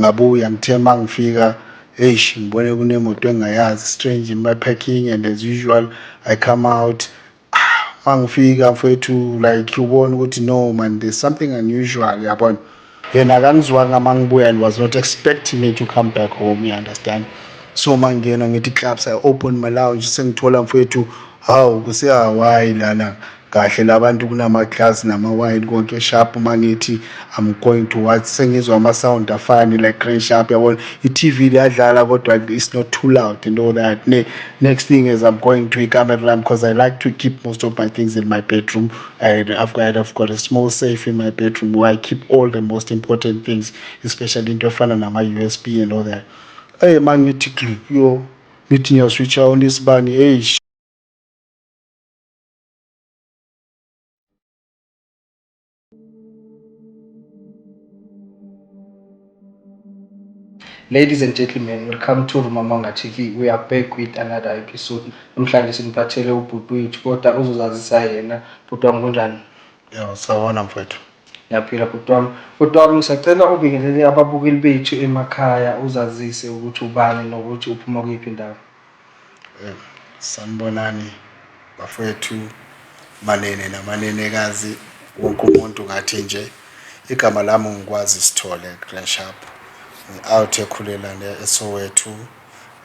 ngabuya ngithe mangifika eish ngibone kunemoto engayazi strange in my parking, and as usual I come out. Mangifika mfowethu like ubona ukuthi no man, there's something unusual yabona. Yena akangizwanga mangibuya and was not expecting me to come back home, you understand. So mangena ngithi clubs, I open my lounge sengithola mfowethu hawu kusehawaii lana kahle labantu kunama-glass nama-wine konke sharp mangithi I'm going to watch, sengizwa ama-sound afani like Grand Sharp yabona. I-TV liyadlala kodwa it's not too loud and all that. Next thing is I'm going to ikamera lami because I like to keep most of my things in my bedroom. I've got a small safe in my bedroom where I keep all the most important things, especially into efana nama-USB and all that. Hey mangithi click yo ngithi ngiyaswitcha on isibani hey. Ladies and gentlemen, welcome to Rumamanga TV. We are back with another episode. Namhlanje siniphathele ubhuti wethu kodwa uzozazisa yena. Bhuti wami kunjani? Yeah, sawona mfowethu. Ngiyaphila bhuti wami. Bhuti wami ngisacela ubingelele ababukeli bethu emakhaya uzazise ukuthi ubani nokuthi uphuma kuyiphi indawo. Sanibonani bafowethu, manene namanenekazi, wonke umuntu ngathi nje. Igama lami ngikwazi Sithole Grand Sharp. Out ekhulela eSoweto,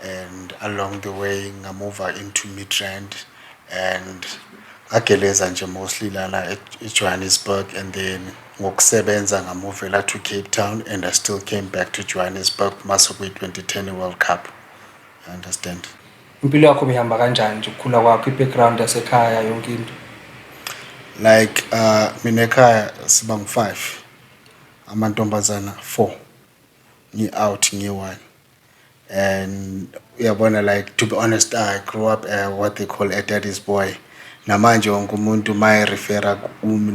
and along the way ngamuva into Midrand and ngageleza nje mostly lana eJohannesburg, and then ngokusebenza ngamuvela to Cape Town, and I still came back to Johannesburg masokwe 2010 World Cup. You understand? Impilo yakho ihamba kanjani nje ukukhula kwakho, i-background yasekhaya yonke into? Like mina ekhaya siba ngu5, amantombazana 4. Out one, and uyabona, like to be honest, I grew up what they call a daddy's boy. Namanje wonke umuntu my refera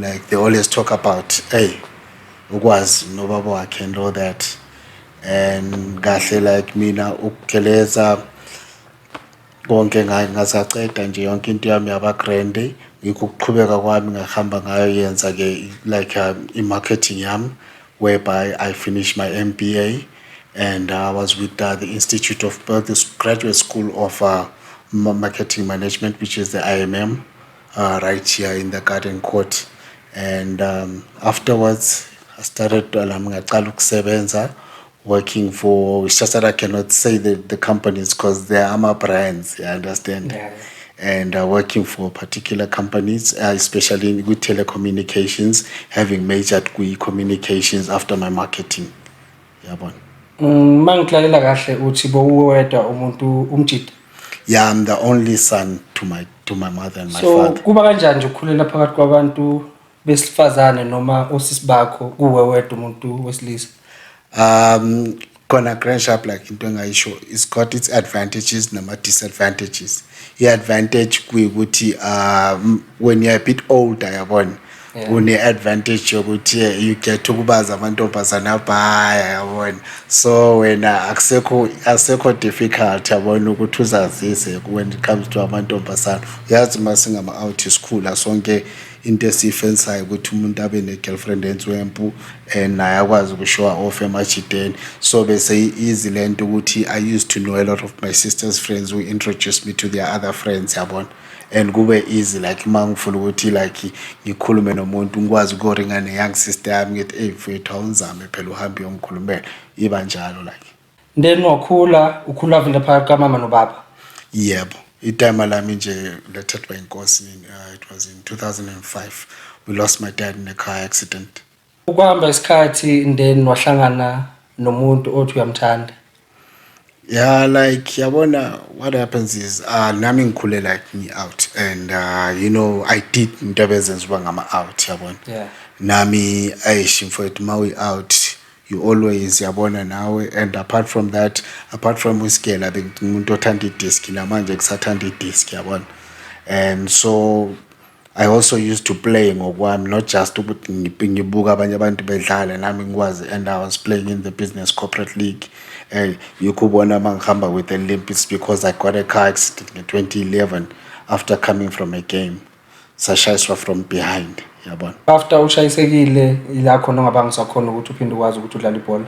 like they always talk about hey ukwazi nobaba wakhe and all that, and kahle like mina ukugeleza konke ngasaceda nje yonke into yami yaba grande, ngikuqhubeka kwami ngahamba ngayo yenza ke like i-marketing yami, whereby I finished my MBA, and I was with the Institute of the Graduate School of Marketing Management, which is the IMM, right here in the Garden Court. And afterwards, I started working for, it's just that I cannot say the companies because they are my brands, you understand? Yeah. And working for particular companies, especially with telecommunications, having majored with communications after my marketing. Yabona. Mangihlalela kahle uthi bowuwedwa umuntu umjida. Yeah, I'm the only son to my mother and my father. So kuba kanjani nje ukukhulela phakathi kwabantu besifazane noma osisi bakho kuwe wedwa umuntu wesilisa? Kona Grand Sharp like into engayisho, it's got its advantages nama disadvantages. I-advantage kuyukuthi when you're a bit older yabona, une-advantage yokuthi you get ukubaza amantombazana abhaya yabona. So wena akusekho difficult yabona ukuthi uzazise when it comes to amantombazana. Uyazi masingama-out isikhula sonke into esiyifensayo ukuthi umuntu abe ne-girlfriend enzwempu and naye akwazi ukushowa off emajideni. So bese easy le nto ukuthi I used to know a lot of my sister's friends who introduced me to their other friends yabona, and kube easy like mangifuna ukuthi like ngikhulume nomuntu ngikwazi ukuringa ne-young sister yami ngithi hey mfethu awunzame phela uhambe uyomkhulumela, iba njalo like. Then ukhula vele phakathi kamama nobaba? Yebo, itime lami nje lethethwa inkosi, it was in 2005. We lost my dad in a car accident. Ukuhamba isikhathi then wahlangana nomuntu othi uyamthanda? Yeah, like yabona, what happens is nami ngikhule like me out, and you know I did into ebezenziwa ngama out yabona. Yeah. Nami ayishi mfowethu mawi out you always yabona nawe, and apart from that, apart from uskela bengumuntu othanda idisk namanje kusathanda idisk yabona. And so I also used to play ngokwami, not just ukuthi ngibuka abanye abantu bedlala nami ngikwazi, and I was playing in the business corporate league. You kubona mangihamba with the Olympics because I got a car accident in 2011 after coming from a game. Sashayiswa from behind yabona. After ushayisekile ila khona ongabanga sakhona ukuthi uphinde ukwazi ukuthi udlale ibhola.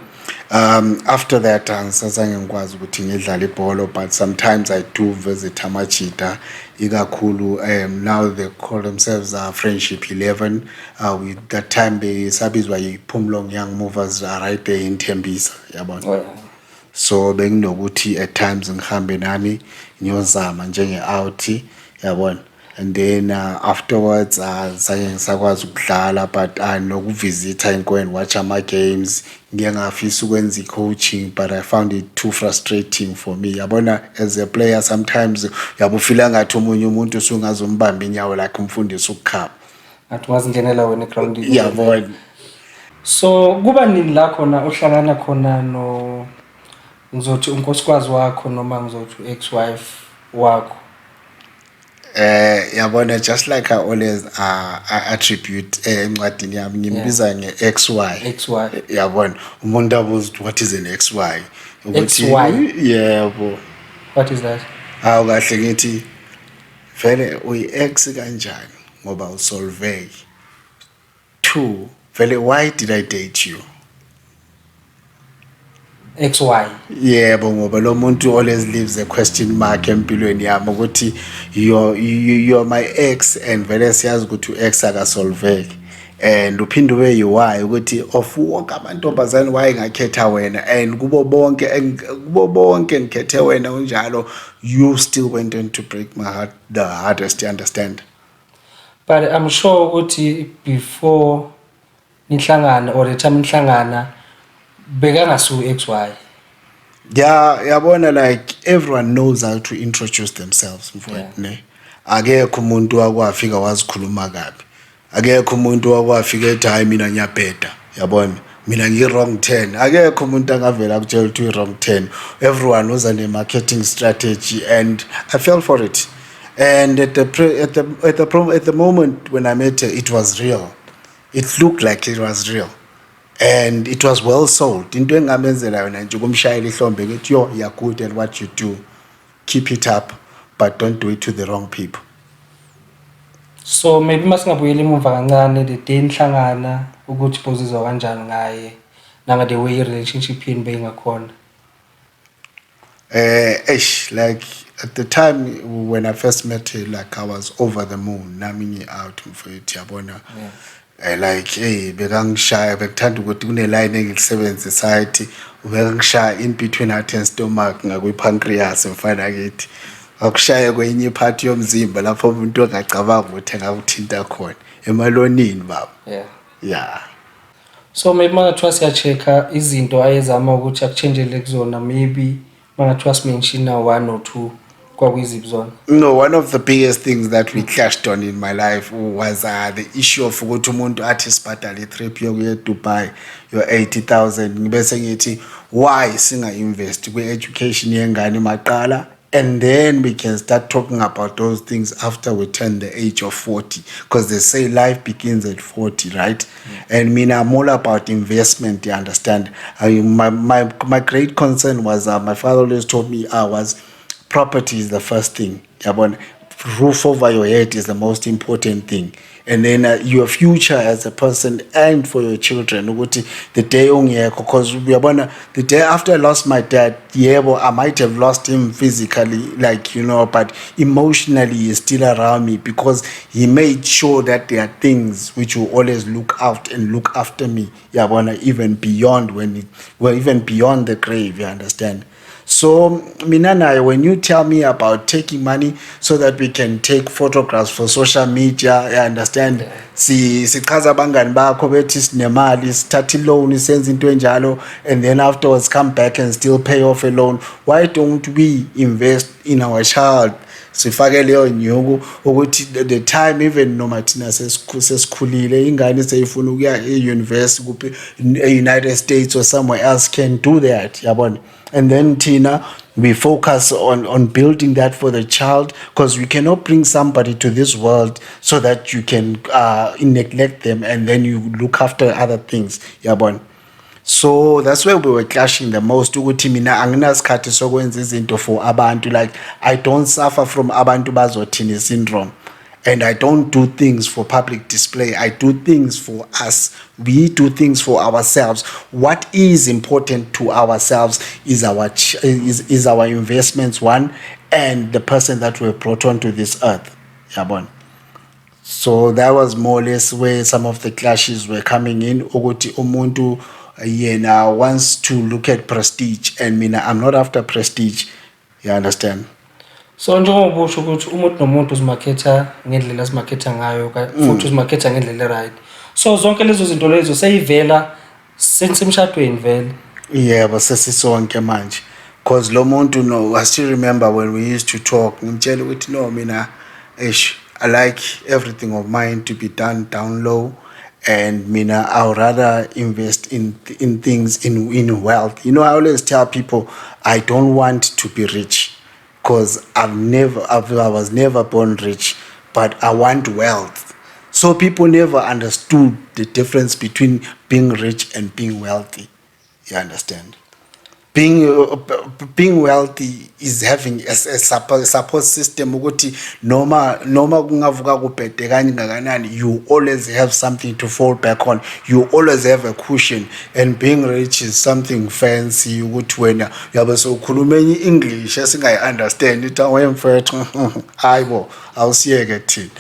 After that angizange ngikwazi ukuthi ngidlale ibhola, but sometimes I do visit amajita ikakhulu. Now they call themselves Friendship 11. With that time besabizwa yiPhumlong Young Movers right there in Tembisa, yabona. Oh, yeah. So benginokuthi at times ngihambe nami ngiyozama njenge-out, yabona. And then afterwards zange ngisakwazi ukudlala, but nokuvisitha and watch ama-games ngiye ngafisa ukwenza i-coaching, but I found it too frustrating for me, yabona. As a player sometimes uyabe ufila ngathi omunye umuntu usungazombamba inyawo like umfundisi ukukhaba, Athi ungazingenela wena egroundini. yabona. So kuba nini la khona uhlangana khona no ngizothi unkosikazi wakho noma ngizothi ex-wife wakho? Yabona, just like I always attribute encwadini yami ngimbiza nge-XY. Ex-wife. Yabona, umuntu abuza what is an XY? XY? Yebo. What is that? Kahle ngithi vele uyi-X kanjani ngoba usolve. 2, vele why did I date you? XY. Yebo, ngoba lo muntu always leaves a question mark empilweni yami ukuthi you're my ex, and vele siyazi ukuthi u-ex akasolveki, and uphinde ube yi-why ukuthi of wonke amantombazane why ngakhetha wena, and kubo bonke ngikhethe wena unjalo, you still went on to break my heart the hardest, you understand? But I'm sure ukuthi before nihlangana or the time nihlangana bekangasu XY. Yeah, yabona, like everyone knows how to introduce themselves, mfowethu, ne. Akekho umuntu wakwafika wazikhuluma kabi. Akekho umuntu wakwafika ethi hayi mina ngiyabheda, yabona. Mina ngi-wrong 10. Akekho umuntu angavela akutshela ukuthi uyi-wrong 10. Everyone knows a marketing strategy, and I fell for it. And at the moment when I met her, it was real. It looked like it was real. And it was well sold. Into engamenzela yona nje kumshayela ihlombe ngithi yo, you're good at what you do. Keep it up, but don't do it to the wrong people. So maybe masingabuyela emuva kancane the day nihlangana ukuthi pozizwa kanjani ngaye nanga the way relationship yini beyingakhona. Like at the time when I first met her, like I was over the moon. Nami out mfowethu, yabona. Like bekangishaya, bekuthanda ukuthi kuneline engilisebenzisa ithi ubekangishaya in between heart and stomach ngakwi-pancreas mfana kithi. Akushaya kwenye part yomzimba lapho umuntu angacabanga ukuthi angakuthinta khona emalonini baba. Yeah. So maybe mangathiwa siya-check-a izinto ayezama ukuthi akuchangeele kuzona, maybe mangathiwa simention 1 or 2 kwakuyiziphi zona? No, one of the biggest things that we clashed on in my life was the issue of ukuthi umuntu athi sibhadale i-trip yokuya eDubai your 80,000 ngibese ngithi why singa-invest kwi-education yengane maqala, and then we can start talking about those things after we turn the age of 40, because they say life begins at 40, right? And mina, I'm all about investment, you understand? My great concern was my father always told me was property is the first thing, yabona. Roof over your head is the most important thing, and then your future as a person and for your children ukuthi the day ongekho, because uyabona the day after I lost my dad, yebo, I might have lost him physically, like, you know, but emotionally he's still around me because he made sure that there are things which will always look out and look after me, yabona, even beyond even beyond the grave, you understand? So mina, when you tell me about taking money so that we can take photographs for social media, I understand. Sichaza abangani bakho bethi sinemali, sithatha loan, senze into enjalo, and then afterwards come back and still pay off a loan. Why don't we invest in our child? Sifake leyo nyuku ukuthi the time even noma thina sesikhulile ingane seyifuna ukuya e-university kuphi e-United States or somewhere else can do that, yabona. And then Tina, we focus on building that for the child, because we cannot bring somebody to this world so that you can neglect them and then you look after other things, yabona. So that's where we were clashing the most. Ukuthi mina anginasikhathi sokwenza izinto for abantu, like I don't suffer from abantu bazothini syndrome, And I don't do things for public display. I do things for us. We do things for ourselves. What is important to ourselves is is our investments, one, and the person that we're brought onto this earth. Yabon. So that was more or less where some of the clashes were coming in. Ukuthi umuntu yena wants to look at prestige, and mina I'm not after prestige. You understand? So njengoba usho ukuthi umuntu nomuntu uzimaketha ngendlela asimaketha ngayo futhi uzimaketha ngendlela right. So zonke lezo zinto lezo seyivela sensemshadweni vele. Yebo sesisonke manje. Cause lo muntu no, I still remember when we used to talk. Ngimtshela ukuthi no mina I like everything of mine to be done down low, and mina I would rather invest in things in wealth. You know, I always tell people I don't want to be rich, cause I was never born rich, but I want wealth. So people never understood the difference between being rich and being wealthy. You understand? Being wealthy is having a support system ukuthi noma kungavuka kubhede kangakanani, you always have something to fall back on. You always have a cushion. And being rich is something fancy ukuthi wena yabe sokhuluma enye English esingayi understand it awemfethu hayibo awusiyeke thina.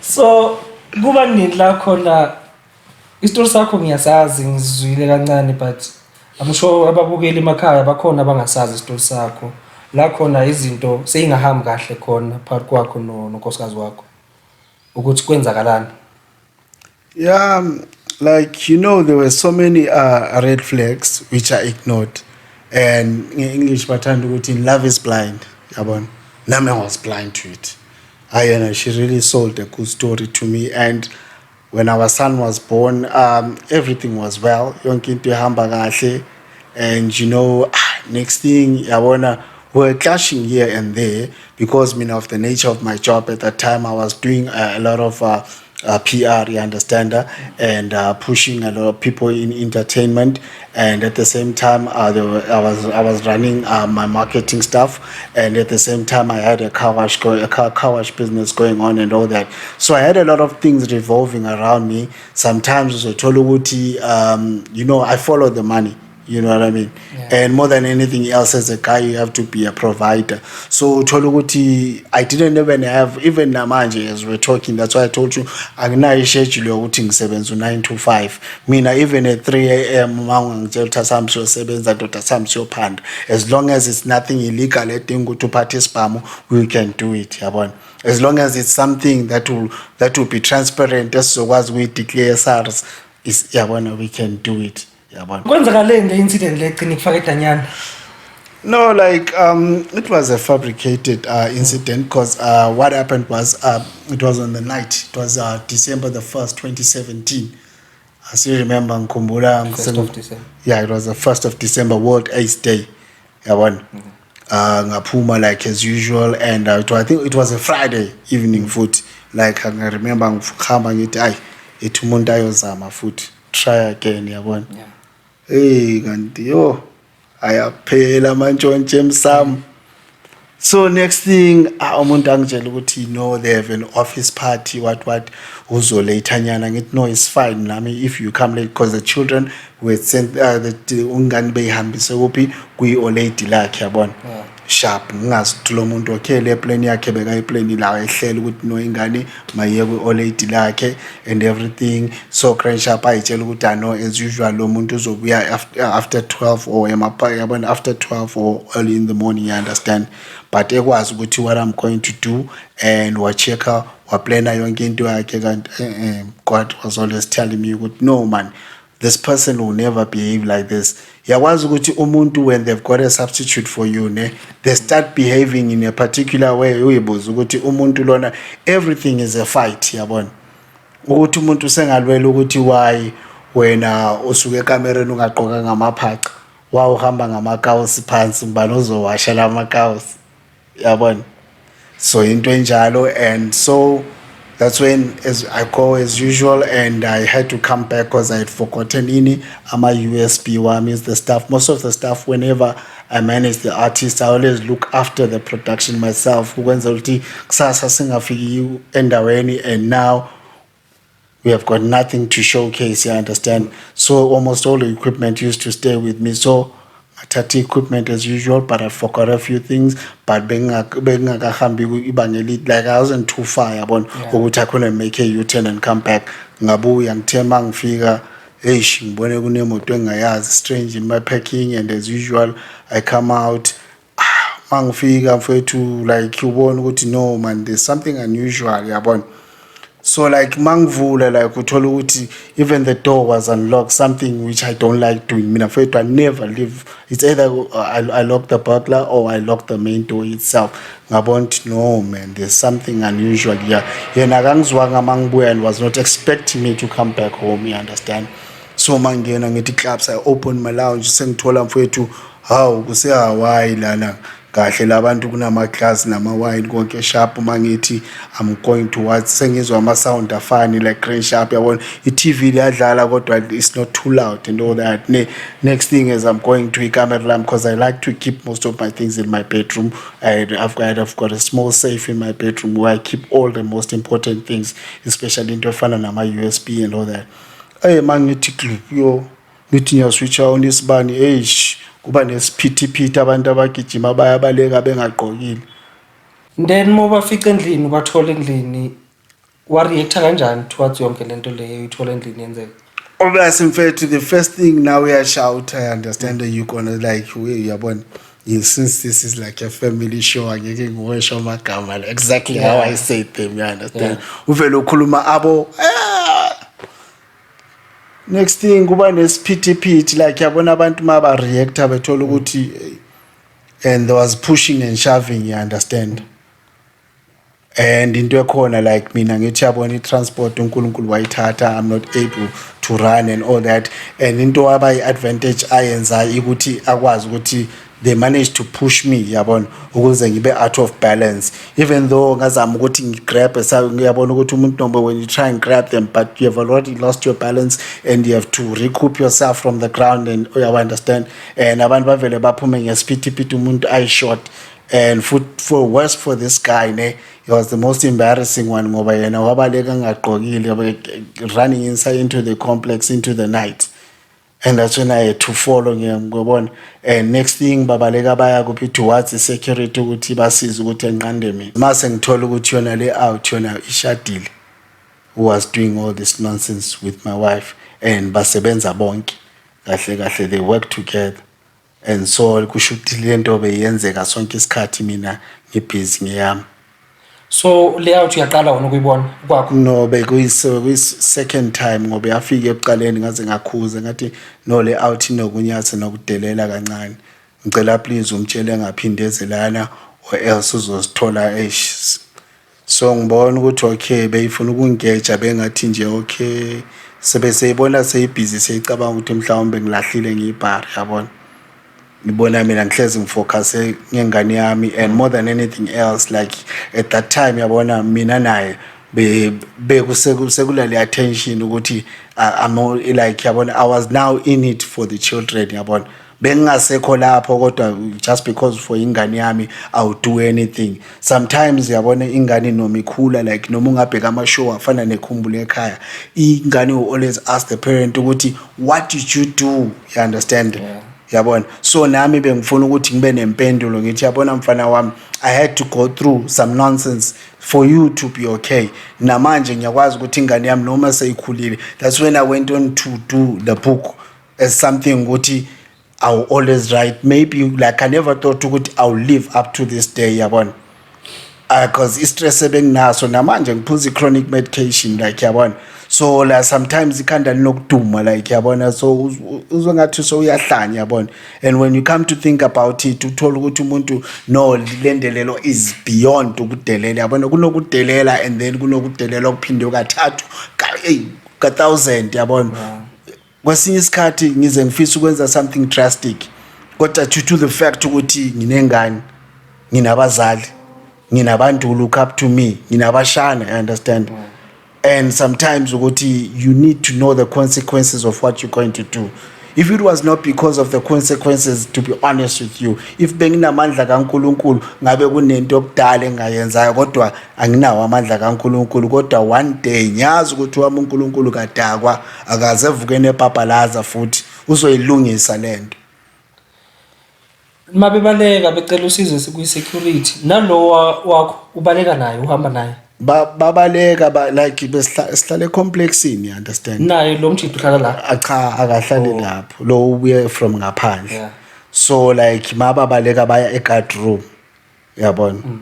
So kuba nini la khona isitori sakho ngiyasazi ngizwile kancane, but I'm sure ababukeli emakhaya bakhona abangasazi isitori sakho la khona izinto seyingahambi kahle khona phakathi kwakho nonkosikazi wakho ukuthi kwenzakalani. Yeah, like you know, there were so many red flags which I ignored, and in English bathanda ukuthi love is blind. Yabona, nami I was blind to it. She really sold a good story to me, and when our son was born, everything was well. Yonke into ihamba kahle, and you know, next thing yabona, we were clashing here and there because of the nature of my job at that time. I was doing a lot of PR, you understand, and pushing a lot of people in entertainment, and at the same time I was running my marketing stuff, and at the same time I had a car wash business going on and all that. So I had a lot of things revolving around me. Sometimes you know, I follow the money. You know what I mean? Yeah. And more than anything else, as a guy, you have to be a provider. So Toluguti, I didn't even have, even namanje as we're talking, that's why I told you, I'm not schedule outing 7 to 9 to 5. Mina even at 3 a.m. As long as it's nothing illegal, to party spam, we can do it. Yabon. As long as it's something that will be transparent, as we declare SARS, we can do it. Kwenzakaleni le incident le egcina ikufaka edanyana? No, like it was a fabricated incident because what happened was it was on the night. It was December the 1st, 2017. I still remember Nkumbula. 1st of December. Yeah, it was the 1st of December, World AIDS Day. Ngapuma like as usual, and I think it was a Friday evening food. Like I remember ngihamba ngithi ayi ethi umuntu ayozama futhi try again yabona. Yeah. Hey kanti yo ayaphela mantshontshe emsamo. So next thing umuntu angitshela ukuthi no, they have an office party what uzo latanyana ngithi no, it's fine nami if you come late, because the children were sent ungani behambise kuphi kwi olady lakhe yabona. Sharp ngazi lo muntu okay le plan yakhe beka iplan la ehlela ukuthi no ingane maye kwi olady lakhe and everything. So Grand Sharp ayitshela ukuthi no, as usual lo muntu uzobuya after 12 or yabona after 12 or early in the morning, you understand, but ekwazi ukuthi what I'm going to do and wa checker wa plana yonke into yakhe kanti God was always telling me ukuthi no man, this person will never behave like this. Yakwazi ukuthi umuntu when they've got a substitute for you they start behaving in a particular way. Uyibuza ukuthi umuntu lona everything is a fight yabona, ukuthi umuntu sengalwela ukuthi why wena usuke ekamereni ungaqoka ngamaphaqa wa uhamba ngamakawusi phansi ngibani uzowasha lamakawusi yabona. So into enjalo, and so That's when as I go as usual, and I had to come back because I had forgotten my USB one is the stuff. Most of the stuff, whenever I manage the artist, I always look after the production myself. Ukwenza ukuthi kusasa singafiki endaweni, and now we have got nothing to showcase, you understand? So almost all the equipment used to stay with me. So thatha equipment as usual, but I forgot a few things. But bengakahambi ibanga elide, like I wasn't too far yabona ukuthi I couldn't make a U-turn and come back. Ngabuya ngithe mangifika ngibone kunemoto engayazi strange in my parking, and as usual I come out. Mangifika mfethu, like ubone ukuthi no man, there's something unusual yabona. So like mangvula, like uthola ukuthi even the door was unlocked, something which I don't like doing. Mina mfethu, I never leave. It's either I lock the burglar or I lock the main door itself. Ngabona ukuthi no man, there's something unusual here. Yena akangizwanga mangibuya and was not expecting me to come back home, you understand? So mangena ngithi clubs, I open my lounge, sengithola mfethu hawu kuse Hawaii lana. Kahle labantu kunama class nama wine konke sharp mangithi I'm going towards sengizwa ama sound afani like Green Sharp yabona iTV liyadlala kodwa it's not too loud and all that. Next thing is I'm going to camera lamp because I like to keep most of my things in my bedroom. I've got a small safe in my bedroom where I keep all the most important things, especially into efana nama USB and all that. Mangithi clip yo ngithi ngiya switch on isibani kuba nesiphithiphithi abantu abagijima bayabaleka bengagqokile. Then moba fika endlini ubathola endlini wa reacta kanjani towards yonke lento leyo uyithola endlini yenzeka? Obviously mfethu, the first thing now we are shout, I understand that you gonna like uyabona, since this is like a family show angeke ngiwesho amagama exactly how I said them, you understand? Uvela ukhuluma abo next thing kuba nesiphithiphithi like yabona abantu maba reacta bethola ukuthi and there was pushing and shoving, you understand? And into ekhona like mina ngithi yabona i-transport uNkulunkulu wayithatha, I'm not able to run and all that, and into aba i-advantage ayenza ukuthi akwazi ukuthi they managed to push me yabona ukuze ngibe out of balance, even though ngazama ukuthi ngigrab ngiyabona ukuthi umuntu nombe when you try and grab them but you have already lost your balance and you have to recoup yourself from the ground, and you understand, and abantu bavele baphume ngesiphithiphithi umuntu ayishort. And for worse for this guy it was the most embarrassing one ngoba yena wabaleka ngagqokile running inside into the complex into the night, and that's when I had to follow ngiyabona. And next thing babaleka baya kuphi towards the security ukuthi basize ukuthi enqande mina, mase ngithola ukuthi yona le out yona ishadile, who was doing all this nonsense with my wife, and basebenza bonke kahle kahle, they work together. And so kusho ukuthi lento beyenzeka sonke isikhathi mina ngibhizi ngiyami. So layout uyaqala wona ukuyibona kwakho? No, second time ngoba yafika ebuqaleni ngaze ngakhuza ngathi no layout inokunyatha nokudelela kancane, ngicela please umtshele ngaphindezelana or else uzosithola so ngibona ukuthi okay beyifuna ukungeja bengathi nje okay sebeseyibona seyibhizi seyicabanga ukuthi mhlawumbe ngilahlile ngiyibhari yabona. Ngibona mina ngihlezi ngifocus ngengane yami, and more than anything else like at that time yabona mina naye bekusele attention ukuthi I'm like yabona I was now in it for the children yabona, bengasekho lapho kodwa just because for ingane yami I would do anything. Sometimes yabona ingane noma ikhula like noma ungabheka ama show afana nekhumbulo ekhaya, ingane will always ask the parent ukuthi what did you do, you understand? Yabona, so nami bengifuna ukuthi ngibe nempendulo ngithi yabona mfana wami, I had to go through some nonsense for you to be okay. Namanje ngiyakwazi ukuthi ingane yami noma seyikhulile. That's when I went on to do the book as something ukuthi I'll always write. Maybe like I never thought ukuthi I'll live up to this day yabona. Because stress ebenginaso namanje ngiphuza chronic medication like yabona, so like sometimes ikhanda linokuduma like yabona, so uzongathi so uyahlanya yabona. And when you come to think about it uthola ukuthi umuntu no lendelelo is beyond ukudelela yabona, kunokudelela and then kunokudelela okuphinde kathathu ka 1000 yabona. Kwesinye isikhathi ngize ngifisa ukwenza something drastic kodwa due to the fact ukuthi nginengane nginabazali nginabantu who look up to me, nginabashana, I understand. And sometimes ukuthi you need to know the consequences of what you're going to do. If it was not because of the consequences, to be honest with you, if benginamandla kaNkulunkulu ngabe kunento okudala engayenzayo, kodwa anginawo amandla kaNkulunkulu, kodwa one day ngiyazi ukuthi wami uNkulunkulu kadakwa akaze evuke nepapalaza futhi uzoyilungisa lento. Mabebaleka becela usizo sikwi-security nalo wakho ubaleka naye uhamba naye Babaleka like besihlale complexini, you understand? naye lo mjidi uhlala la Cha akahlali lapho lo ubuye from ngaphandle. Yeah. So like mababaleka baya eguard room, yabona.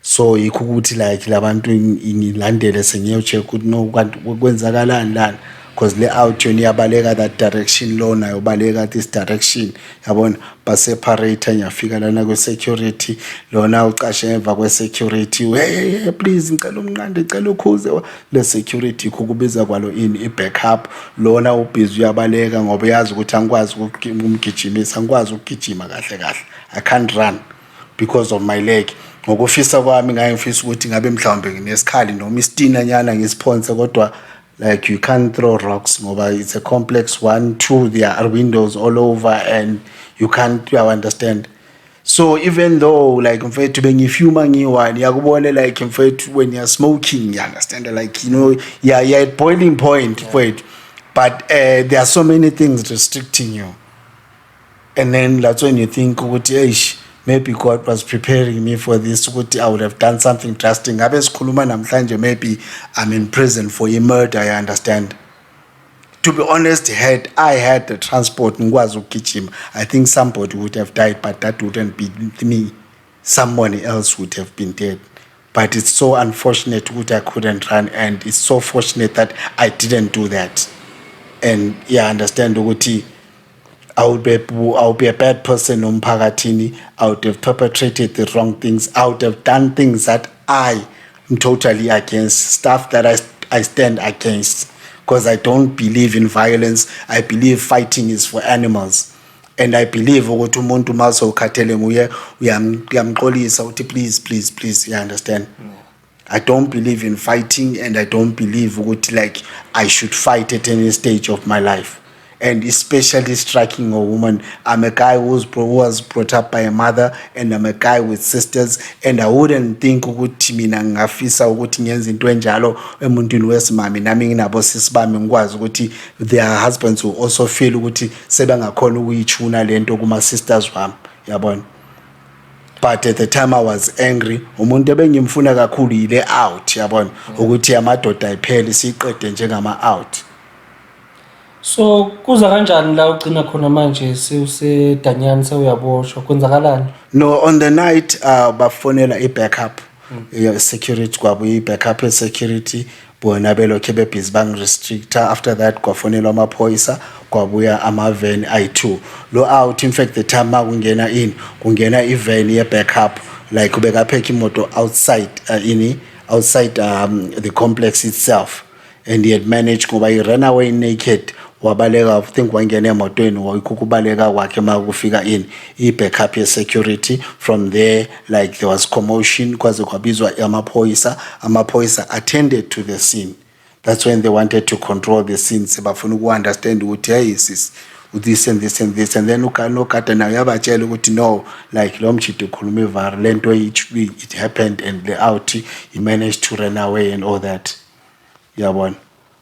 So yikho ukuthi like labantu ngilandele sengiyocheck ukuthi no kwenzakalani lana, because le out yona iyabaleka that direction, lo nayo baleka this direction, yabona. Ba separate ngiyafika lana kwe security, lona ucashe emva kwe security, hey please ngicela umnqande ngicela ukhuze le security kukubiza kwalo i backup, lona ubhizi uyabaleka ngoba yazi ukuthi angikwazi ukumgijimisa, angikwazi ukugijima kahle kahle, I can't run because of my leg. Ngokufisa kwami ngaye ngifisa ukuthi ngabe mhlawumbe nginesikhali noma isitina nyana ngisiphonse, kodwa like you can't throw rocks ngoba it's a complex 1 2 there are windows all over and you can't, you understand. So even though like mfethu bengifuma ngiwani yakubona like mfethu when you're smoking, you understand, like you know you're at boiling point mfethu, but there are so many things restricting you, and then that's when you think ukuthi eish, maybe God was preparing me for this, ukuthi I would have done something drastic. Ngabe sikhuluma namhlanje maybe I'm in prison for a murder, you understand. To be honest, had I had the transport ngikwazi ukugijima, I think somebody would have died, but that wouldn't be me, someone else would have been dead. But it's so unfortunate ukuthi I couldn't run, and it's so fortunate that I didn't do that. And yeah, understand ukuthi I would be a bad person umphakathini. I would have perpetrated the wrong things. I would have done things that I am totally against, stuff that I stand against, because I don't believe in violence. I believe fighting is for animals, and I believe ukuthi umuntu mase ukhathele nguye uyamxolisa uthi please, you understand. I don't believe in fighting, and I don't believe ukuthi like I should fight at any stage of my life. And especially striking a woman. I'm a guy who was brought up by a mother, and I'm a guy with sisters, and I wouldn't think ukuthi mina ngafisa ukuthi ngenze into enjalo emuntwini wesimami, nami nginabo sisi bami ngikwazi ukuthi their husbands will also feel ukuthi sebengakhona ukuyichuna lento kuma sisters wami, yabona. But at the time I was angry, umuntu ebengimfuna kakhulu ile out, yabona, ukuthi amadoda ayiphele siqede njengama out. so kuza kanjani la ugcina khona manje sewusedanyani sewuyaboshwa kwenzakalani? No, on the night bafonela i-backup security kwabo i-backup security bona belokhe bebhizi bangirestricta. After that kwafonelwa amaphoyisa kwabuya ama-van i2 lo out. In fact the time kungena i-van ye-backup, like ubekaphekha imoto outside outside the complex itself, and he had managed ngoba he ran away naked, wabaleka. I think wangena emotweni wakubaleka kwakhe makufika i-backup ye-security. From there like there was commotion kwaze kwabizwa amaphoyisa attended to the scene. That's when they wanted to control the scene, sebafuna uku-understand ukuthi hey sis this and this and this, and then ukata nayo yabatshela ukuthi no, like lo mjidi ukhuluma ivar lento it happened, and the out he managed to run away and all that, yabona.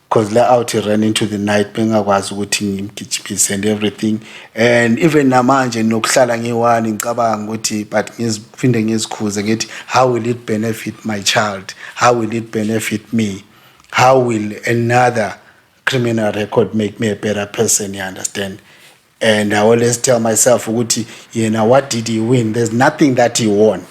Because la out he ran into the night bengakwazi ukuthi ngimgijimise and everything. And even namanje nokuhlala ngiwani ngicabanga ukuthi but ngiphinde ngizikhuze ngithi how will it benefit my child, how will it benefit me, how will another criminal record make me a better person, you understand. And I always tell myself ukuthi yena what did he win? There's nothing that he won,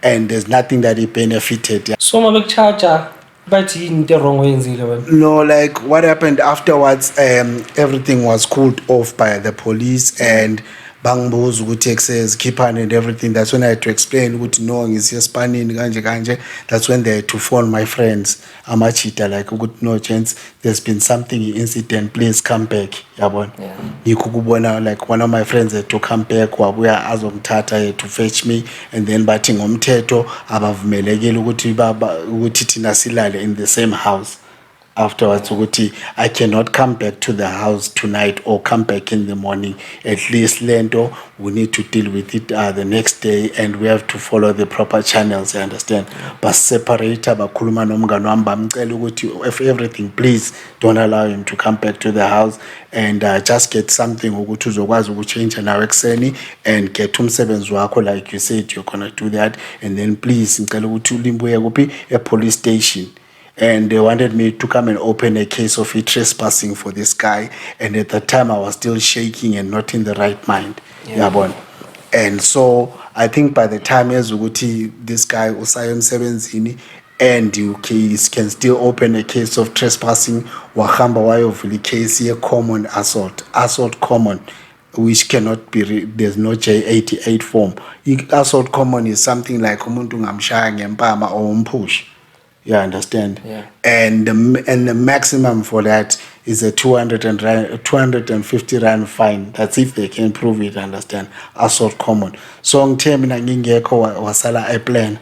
and there's nothing that he benefited. So mabekucharger bathi yini into wrong oyenzile wena? No, like what happened afterwards, everything was cooled off by the police, and bangibuza ukuthi exes khiphani and everything. That's when I had to explain ukuthi no ngisiya Spanini kanje kanje. That's when they had to phone my friends amachita like ukuthi no chance, there's been something incident, please come back, yabona. Yikho kubona like one of my friends had to come back wabuya azongithatha, had to fetch me, and then bathi ngomthetho abavumelekile ukuthi thina silale in the same house. Afterwards ukuthi I cannot come back to the house tonight or come back in the morning. At least lento we need to deal with it the next day, and we have to follow the proper channels, you understand. But separate bakhuluma nomngane wami bamcela ukuthi if everything, please don't allow him to come back to the house, and just get something ukuthi uzokwazi ukuchange nawe ekseni and get umsebenzi wakho like you said you're gonna do that, and then please ngicela ukuthi ulimbuye kuphi a police station. And they wanted me to come and open a case of trespassing for this guy. And at that time, I was still shaking and not in the right mind. Yabona. And so I think by the time Zuguti, this guy Usayon Sebenzini, and you can still open a case of trespassing, Wahamba Wayovili case here, common assault common, which cannot be, there's no J88 form. Assault common is something like umuntu ngamshaya ngempama or umpush. You understand? Yeah. And the maximum for that is a 250 rand fine. That's if they can prove it, understand? Assault common. So ngithe mina ngingekho wasala a plan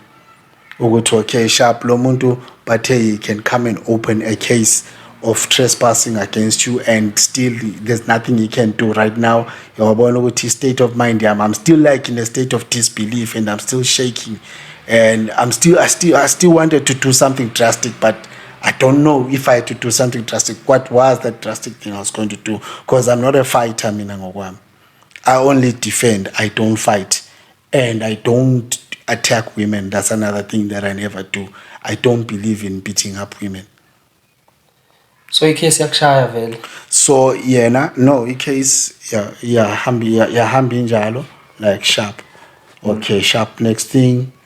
ukuthi okay sharp lo muntu, but he can come and open a case of trespassing against you, and still there's nothing he can do right now. Yabona ukuthi state of mind yami, I'm still like in a state of disbelief and I'm still shaking. And I still wanted to do something drastic, but I don't know if I had to do something drastic. What was that drastic thing I was going to do? Because I'm not a fighter, mina ngokwami. I only defend, I don't fight. And I don't attack women. That's another thing that I never do. I don't believe in beating up women. So icase yakushaya vele. So no, icase hambi njalo like sharp. Okay, sharp.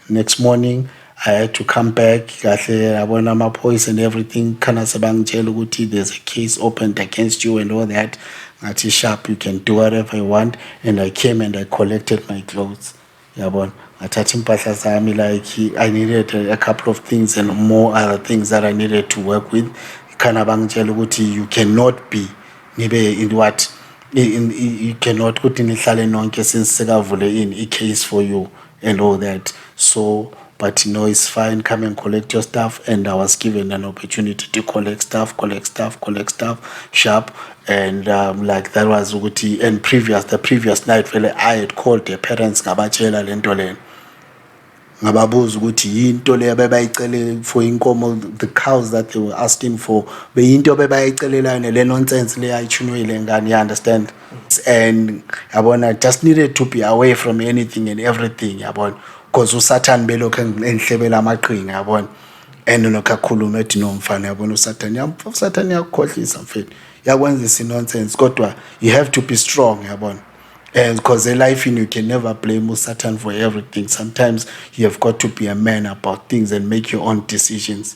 Next morning, I had to come back. Kahle yabona amaphoyisa and everything. Khana sebangitshela ukuthi there's a case opened against you and all that. Ngathi sharp, you can do whatever you want. And I came and I collected my clothes. Yabona. Ngathatha impahla zami, like I needed a couple of things and more other things that I needed to work with. Khana bangitshela ukuthi you cannot be nibe in what you cannot ukuthi nihlale nonke since sekavule in a case for you and all that. So, but it's fine, come and collect your stuff. And I was given an opportunity to collect stuff, sharp. And like that was Uguti. And the previous night, really, I had called their parents, Ngabachela Lentolen. Ngababuza ukuthi yinto le ababayicele for inkomo, the cows that they were asking for, beyinto ababayicelelana le nonsense le ayithunwile ngani, you understand? And yabona, just needed to be away from anything and everything, yabona, because uSatan belokhu enhlebela amaqhinga, yabona. And nokakhuluma ethi nomfana, yabona uSatan yakukhohlisa mfethu, yakwenza isinonsense, kodwa you have to be strong, yabona. And because in life, you can never blame Satan for everything. Sometimes you have got to be a man about things and make your own decisions.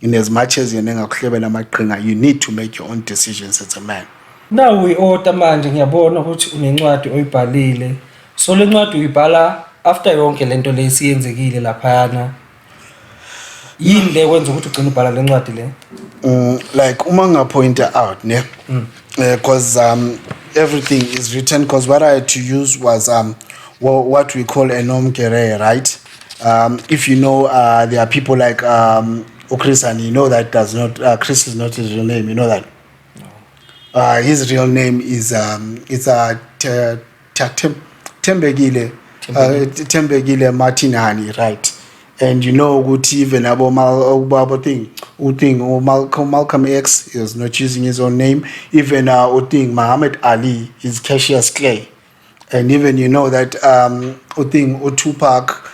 In as much as you need to make your own decisions as a man. Now we order manje ngiyabona ukuthi unencwadi oyibhalile. So le ncwadi uyibhala after yonke lento lesiyenzekile laphana. Yini le kwenza ukuthi ugcine ubhala le ncwadi le? Like uma ngapointer out, ne? Because everything is written, because what I had to use was what we call a nom kere, right? If you know, there are people like Chris, and you know that does not Chris is not his real name, you know that. No. His real name is Tembegile Martin Hani, right? And you know, good even about Malcolm X is not using his own name. Even Muhammad Ali is Cassius Clay. And even you know that Tupac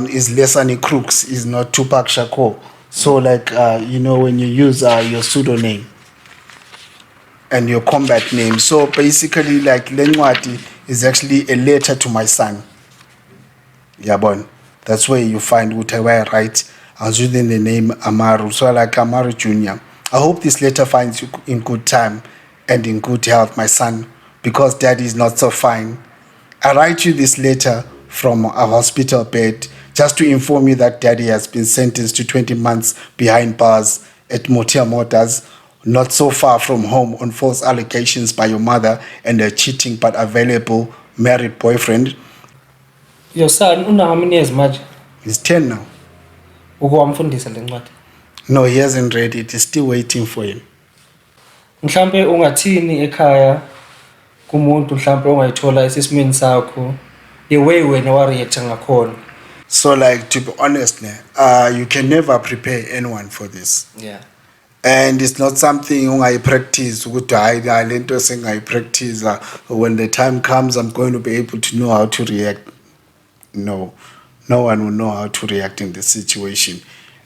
is Lesani Crooks, is not Tupac Shakur. So like when you use your pseudonym and your combat name. So basically like Lenwati is actually a letter to my son. Yabon. That's where you find whatever I write. I was using the name Amaru, so like Amaru Jr. I hope this letter finds you in good time and in good health, my son, because daddy is not so fine. I write you this letter from a hospital bed just to inform you that Daddy has been sentenced to 20 months behind bars at Motel Motors, not so far from home, on false allegations by your mother and her cheating but available married boyfriend. Your son una how many years manje? He's 10 now. Ukuwamfundisa le ncwadi. No, he hasn't read it. He's still waiting for him. Mhlambe ungathini ekhaya kumuntu mhlambe ongayithola esesimeni sakho the way wena wa react ngakhona. So, like, to be honest, you can never prepare anyone for this. Yeah. And it's not something I practice. When the time comes, I'm going to be able to know how to react. No one will know how to react in this situation.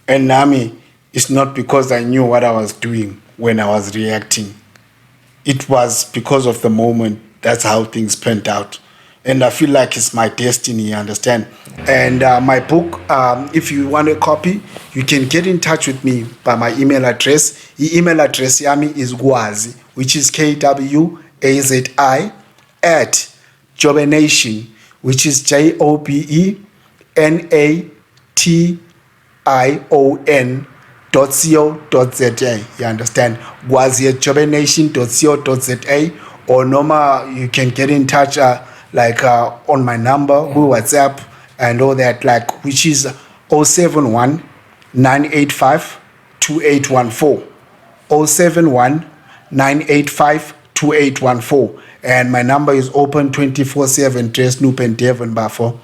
And Nami, it's not because I knew what I was doing when I was reacting. It was because of the moment. That's how things panned out. And I feel like it's my destiny, you understand? And my book, if you want a copy, you can get in touch with me by my email address. The email address yami is Gwazi, which is KWAZI @Jobenation, which is JOBENATION.co.za. You understand? Gwazi @jobenation.co.za. Or Noma, you can get in touch on my number, WhatsApp and all that, which is 071 985 2814. 071 985 2814. And my number is open 24/7, Dress Noop and Devon Bafo.